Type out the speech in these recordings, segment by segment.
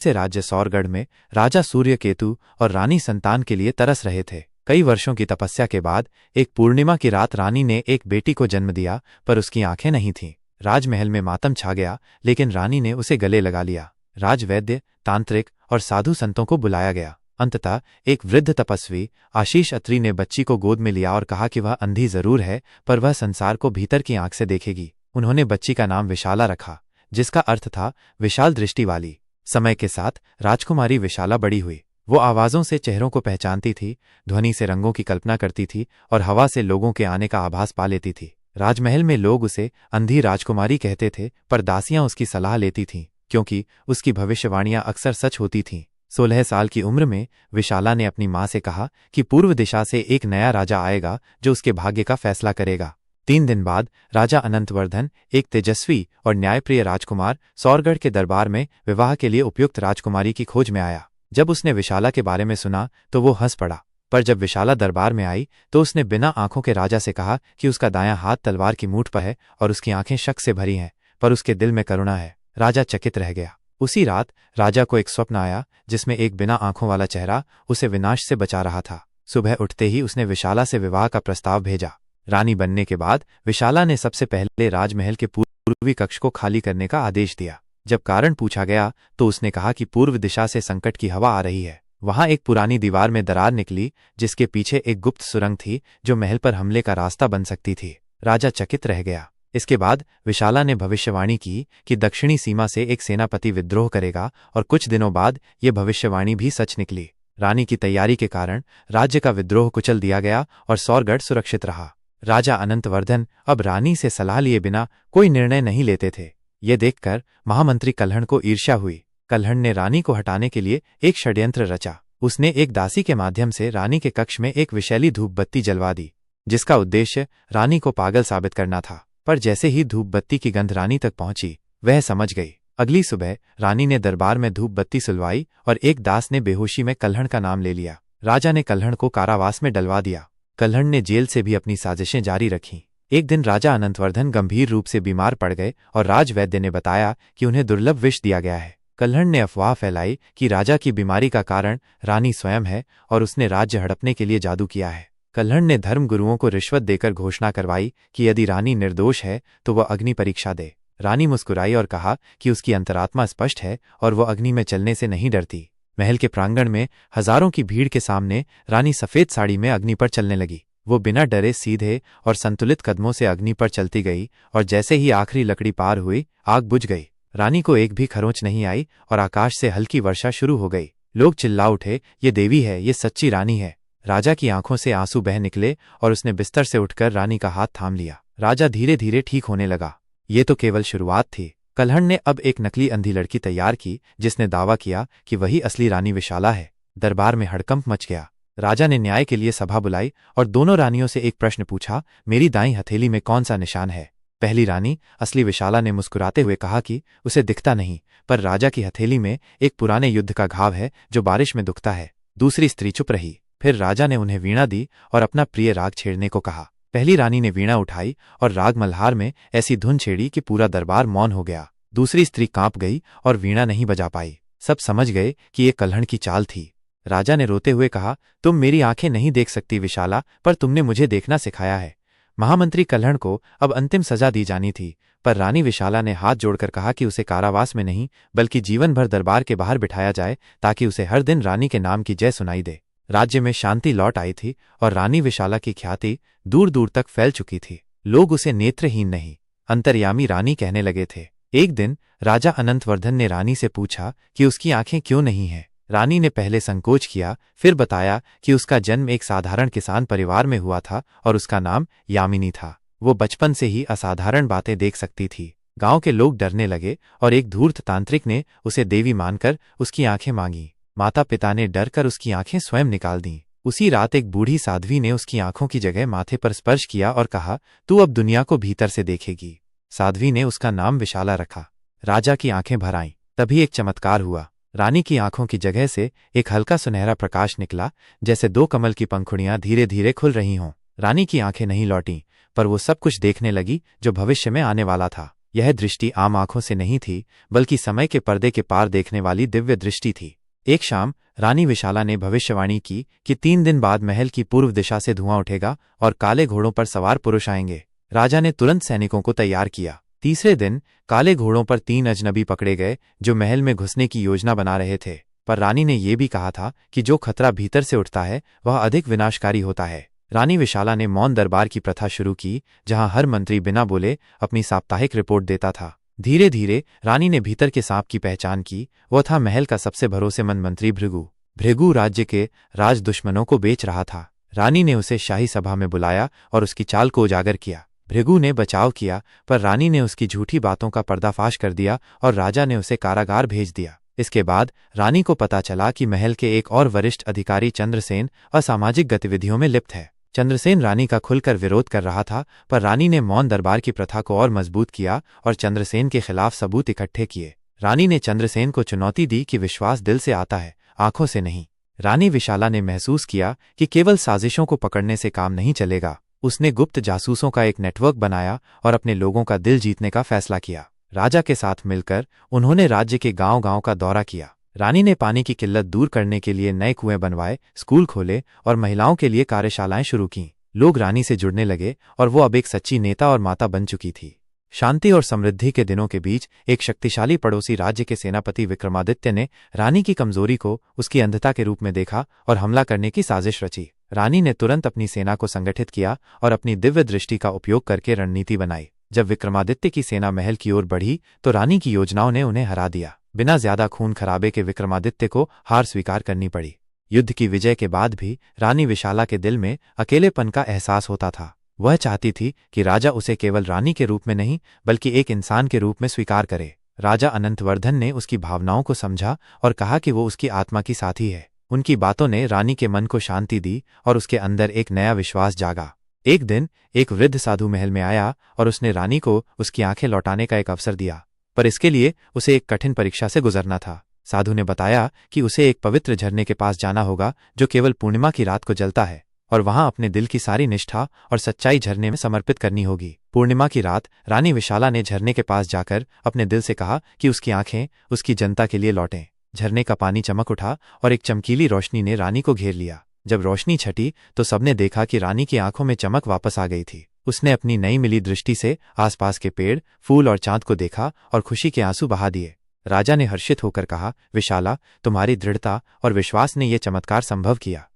से राज्य सौरगढ़ में राजा सूर्यकेतु और रानी संतान के लिए तरस रहे थे। कई वर्षों की तपस्या के बाद एक पूर्णिमा की रात रानी ने एक बेटी को जन्म दिया, पर उसकी आंखें नहीं थीं। राजमहल में मातम छा गया, लेकिन रानी ने उसे गले लगा लिया। राजवैद्य, तांत्रिक और साधु संतों को बुलाया गया। अंततः एक वृद्ध तपस्वी आशीष अत्री ने बच्ची को गोद में लिया और कहा कि वह अंधी जरूर है, पर वह संसार को भीतर की आंख से देखेगी। उन्होंने बच्ची का नाम विशाला रखा, जिसका अर्थ था विशाल दृष्टि वाली। समय के साथ राजकुमारी विशाला बड़ी हुई। वो आवाज़ों से चेहरों को पहचानती थी, ध्वनि से रंगों की कल्पना करती थी और हवा से लोगों के आने का आभास पा लेती थी। राजमहल में लोग उसे अंधी राजकुमारी कहते थे, पर दासियां उसकी सलाह लेती थीं, क्योंकि उसकी भविष्यवाणियां अक्सर सच होती थीं। 16 साल की उम्र में विशाला ने अपनी मां से कहा कि पूर्व दिशा से एक नया राजा आएगा जो उसके भाग्य का फैसला करेगा। 3 दिन बाद राजा अनंतवर्धन, एक तेजस्वी और न्यायप्रिय राजकुमार, सौरगढ़ के दरबार में विवाह के लिए उपयुक्त राजकुमारी की खोज में आया। जब उसने विशाला के बारे में सुना तो वो हंस पड़ा, पर जब विशाला दरबार में आई तो उसने बिना आंखों के राजा से कहा कि उसका दायां हाथ तलवार की मूठ पर है और उसकी आंखें शक से भरी हैं, पर उसके दिल में करुणा है। राजा चकित रह गया। उसी रात राजा को एक स्वप्न आया, जिसमें एक बिना आंखों वाला चेहरा उसे विनाश से बचा रहा था। सुबह उठते ही उसने विशाला से विवाह का प्रस्ताव भेजा। रानी बनने के बाद विशाला ने सबसे पहले राजमहल के पूर्वी कक्ष को खाली करने का आदेश दिया। जब कारण पूछा गया तो उसने कहा कि पूर्व दिशा से संकट की हवा आ रही है। वहां एक पुरानी दीवार में दरार निकली, जिसके पीछे एक गुप्त सुरंग थी जो महल पर हमले का रास्ता बन सकती थी। राजा चकित रह गया। इसके बाद विशाला ने भविष्यवाणी की कि दक्षिणी सीमा से एक सेनापति विद्रोह करेगा, और कुछ दिनों बाद ये भविष्यवाणी भी सच निकली। रानी की तैयारी के कारण राज्य का विद्रोह कुचल दिया गया और सौरगढ़ सुरक्षित रहा। राजा अनंतवर्धन अब रानी से सलाह लिए बिना कोई निर्णय नहीं लेते थे। ये देखकर महामंत्री कल्हण को ईर्ष्या हुई। कल्हण ने रानी को हटाने के लिए एक षड्यंत्र रचा। उसने एक दासी के माध्यम से रानी के कक्ष में एक विषैली धूप बत्ती जलवा दी, जिसका उद्देश्य रानी को पागल साबित करना था। पर जैसे ही धूप बत्ती की गंध रानी तक पहुंची, वह समझ गई। अगली सुबह रानी ने दरबार में धूप बत्ती सुलवाई और एक दास ने बेहोशी में कल्हण का नाम ले लिया। राजा ने कल्हण को कारावास में डलवा दिया। कल्हण ने जेल से भी अपनी साजिशें जारी रखीं। एक दिन राजा अनंतवर्धन गंभीर रूप से बीमार पड़ गए और राजवैद्य ने बताया कि उन्हें दुर्लभ विष दिया गया है। कल्हण ने अफवाह फैलाई कि राजा की बीमारी का कारण रानी स्वयं है और उसने राज्य हड़पने के लिए जादू किया है। कल्हण ने धर्मगुरुओं को रिश्वत देकर घोषणा करवाई कि यदि रानी निर्दोष है तो वह अग्नि परीक्षा दे। रानी मुस्कुराई और कहा कि उसकी अंतरात्मा स्पष्ट है और वह अग्नि में चलने से नहीं डरती। महल के प्रांगण में हजारों की भीड़ के सामने रानी सफेद साड़ी में अग्नि पर चलने लगी। वो बिना डरे सीधे और संतुलित कदमों से अग्नि पर चलती गई, और जैसे ही आखिरी लकड़ी पार हुई, आग बुझ गई। रानी को एक भी खरोंच नहीं आई और आकाश से हल्की वर्षा शुरू हो गई। लोग चिल्ला उठे, ये देवी है, ये सच्ची रानी है। राजा की आंखों से आंसू बह निकले और उसने बिस्तर से उठकर रानी का हाथ थाम लिया। राजा धीरे धीरे ठीक होने लगा। ये तो केवल शुरुआत थी। कल्हण ने अब एक नकली अंधी लड़की तैयार की, जिसने दावा किया कि वही असली रानी विशाला है। दरबार में हड़कंप मच गया। राजा ने न्याय के लिए सभा बुलाई और दोनों रानियों से एक प्रश्न पूछा, मेरी दाईं हथेली में कौन सा निशान है? पहली रानी असली विशाला ने मुस्कुराते हुए कहा कि उसे दिखता नहीं, पर राजा की हथेली में एक पुराने युद्ध का घाव है जो बारिश में दुखता है। दूसरी स्त्री चुप रही। फिर राजा ने उन्हें वीणा दी और अपना प्रिय राग छेड़ने को कहा। पहली रानी ने वीणा उठाई और राग मल्हार में ऐसी धुन छेड़ी कि पूरा दरबार मौन हो गया। दूसरी स्त्री कांप गई और वीणा नहीं बजा पाई। सब समझ गए कि ये कल्हण की चाल थी। राजा ने रोते हुए कहा, तुम मेरी आंखें नहीं देख सकती विशाला, पर तुमने मुझे देखना सिखाया है। महामंत्री कल्हण को अब अंतिम सजा दी जानी थी, पर रानी विशाला ने हाथ जोड़कर कहा कि उसे कारावास में नहीं बल्कि जीवन भर दरबार के बाहर बिठाया जाए, ताकि उसे हर दिन रानी के नाम की जय सुनाई दे। राज्य में शांति लौट आई थी और रानी विशाला की ख्याति दूर दूर तक फैल चुकी थी। लोग उसे नेत्रहीन नहीं, अंतर्यामी रानी कहने लगे थे। एक दिन राजा अनंतवर्धन ने रानी से पूछा कि उसकी आंखें क्यों नहीं हैं। रानी ने पहले संकोच किया, फिर बताया कि उसका जन्म एक साधारण किसान परिवार में हुआ था और उसका नाम यामिनी था। वो बचपन से ही असाधारण बातें देख सकती थी। गांव के लोग डरने लगे और एक धूर्त तांत्रिक ने उसे देवी मानकर उसकी आंखें मांगी। माता पिता ने डरकर उसकी आंखें स्वयं निकाल दीं। उसी रात एक बूढ़ी साध्वी ने उसकी आंखों की जगह माथे पर स्पर्श किया और कहा, तू अब दुनिया को भीतर से देखेगी। साध्वी ने उसका नाम विशाला रखा। राजा की आंखें भर आईं। तभी एक चमत्कार हुआ। रानी की आंखों की जगह से एक हल्का सुनहरा प्रकाश निकला, जैसे 2 कमल की पंखुड़ियां धीरे धीरे खुल रही हों। रानी की आंखें नहीं लौटीं, पर वो सब कुछ देखने लगी जो भविष्य में आने वाला था। यह दृष्टि आम आंखों से नहीं थी, बल्कि समय के पर्दे के पार देखने वाली दिव्य दृष्टि थी। एक शाम रानी विशाला ने भविष्यवाणी की कि 3 दिन बाद महल की पूर्व दिशा से धुआं उठेगा और काले घोड़ों पर सवार पुरुष आएंगे। राजा ने तुरंत सैनिकों को तैयार किया। तीसरे दिन काले घोड़ों पर 3 अजनबी पकड़े गए जो महल में घुसने की योजना बना रहे थे। पर रानी ने यह भी कहा था कि जो खतरा भीतर से उठता है वह अधिक विनाशकारी होता है। रानी विशाला ने मौन दरबार की प्रथा शुरू की, जहां हर मंत्री बिना बोले अपनी साप्ताहिक रिपोर्ट देता था। धीरे धीरे रानी ने भीतर के सांप की पहचान की। वह था महल का सबसे भरोसेमंद मंत्री भृगु। भृगु राज्य के राज दुश्मनों को बेच रहा था। रानी ने उसे शाही सभा में बुलाया और उसकी चाल को उजागर किया। भृगु ने बचाव किया, पर रानी ने उसकी झूठी बातों का पर्दाफाश कर दिया और राजा ने उसे कारागार भेज दिया। इसके बाद रानी को पता चला कि महल के एक और वरिष्ठ अधिकारी चंद्रसेन असामाजिक गतिविधियों में लिप्त है। चंद्रसेन रानी का खुलकर विरोध कर रहा था, पर रानी ने मौन दरबार की प्रथा को और मजबूत किया और चंद्रसेन के खिलाफ सबूत इकट्ठे किए। रानी ने चंद्रसेन को चुनौती दी कि विश्वास दिल से आता है, आंखों से नहीं। रानी विशाला ने महसूस किया कि केवल साजिशों को पकड़ने से काम नहीं चलेगा। उसने गुप्त जासूसों का एक नेटवर्क बनाया और अपने लोगों का दिल जीतने का फैसला किया। राजा के साथ मिलकर उन्होंने राज्य के गांव-गांव का दौरा किया। रानी ने पानी की किल्लत दूर करने के लिए नए कुएं बनवाए, स्कूल खोले और महिलाओं के लिए कार्यशालाएं शुरू कीं। लोग रानी से जुड़ने लगे और वो अब एक सच्ची नेता और माता बन चुकी थी। शांति और समृद्धि के दिनों के बीच एक शक्तिशाली पड़ोसी राज्य के सेनापति विक्रमादित्य ने रानी की कमजोरी को उसकी अंधता के रूप में देखा और हमला करने की साजिश रची। रानी ने तुरंत अपनी सेना को संगठित किया और अपनी दिव्य दृष्टि का उपयोग करके रणनीति बनाई। जब विक्रमादित्य की सेना महल की ओर बढ़ी तो रानी की योजनाओं ने उन्हें हरा दिया। बिना ज्यादा खून खराबे के विक्रमादित्य को हार स्वीकार करनी पड़ी। युद्ध की विजय के बाद भी रानी विशाला के दिल में अकेलेपन का एहसास होता था। वह चाहती थी कि राजा उसे केवल रानी के रूप में नहीं, बल्कि एक इंसान के रूप में स्वीकार करे। राजा अनंतवर्धन ने उसकी भावनाओं को समझा और कहा कि वो उसकी आत्मा की साथी है। उनकी बातों ने रानी के मन को शांति दी और उसके अंदर एक नया विश्वास जागा। एक दिन एक वृद्ध साधु महल में आया और उसने रानी को उसकी आंखें लौटाने का एक अवसर दिया, पर इसके लिए उसे एक कठिन परीक्षा से गुजरना था। साधु ने बताया कि उसे एक पवित्र झरने के पास जाना होगा जो केवल पूर्णिमा की रात को जलता है, और वहां अपने दिल की सारी निष्ठा और सच्चाई झरने में समर्पित करनी होगी। पूर्णिमा की रात रानी विशाला ने झरने के पास जाकर अपने दिल से कहा कि उसकी आंखें उसकी जनता के लिए लौटें। झरने का पानी चमक उठा और एक चमकीली रोशनी ने रानी को घेर लिया। जब रोशनी छटी तो सबने देखा कि रानी की आंखों में चमक वापस आ गई थी। उसने अपनी नई मिली दृष्टि से आसपास के पेड़, फूल और चांद को देखा और खुशी के आंसू बहा दिए। राजा ने हर्षित होकर कहा, विशाला, तुम्हारी दृढ़ता और विश्वास ने यह चमत्कार संभव किया।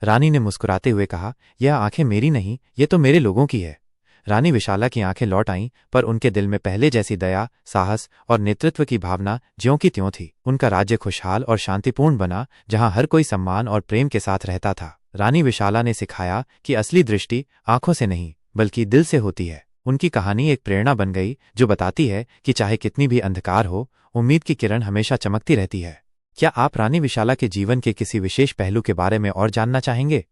रानी ने मुस्कुराते हुए कहा, यह आंखें मेरी नहीं, ये तो मेरे लोगों की है। रानी विशाला की आंखें लौट आईं, पर उनके दिल में पहले जैसी दया, साहस और नेतृत्व की भावना ज्यों की त्यों थी। उनका राज्य खुशहाल और शांतिपूर्ण बना, जहां हर कोई सम्मान और प्रेम के साथ रहता था। रानी विशाला ने सिखाया कि असली दृष्टि आंखों से नहीं, बल्कि दिल से होती है। उनकी कहानी एक प्रेरणा बन गई जो बताती है कि चाहे कितनी भी अंधकार हो, उम्मीद की किरण हमेशा चमकती रहती है। क्या आप रानी विशाला के जीवन के किसी विशेष पहलू के बारे में और जानना चाहेंगे?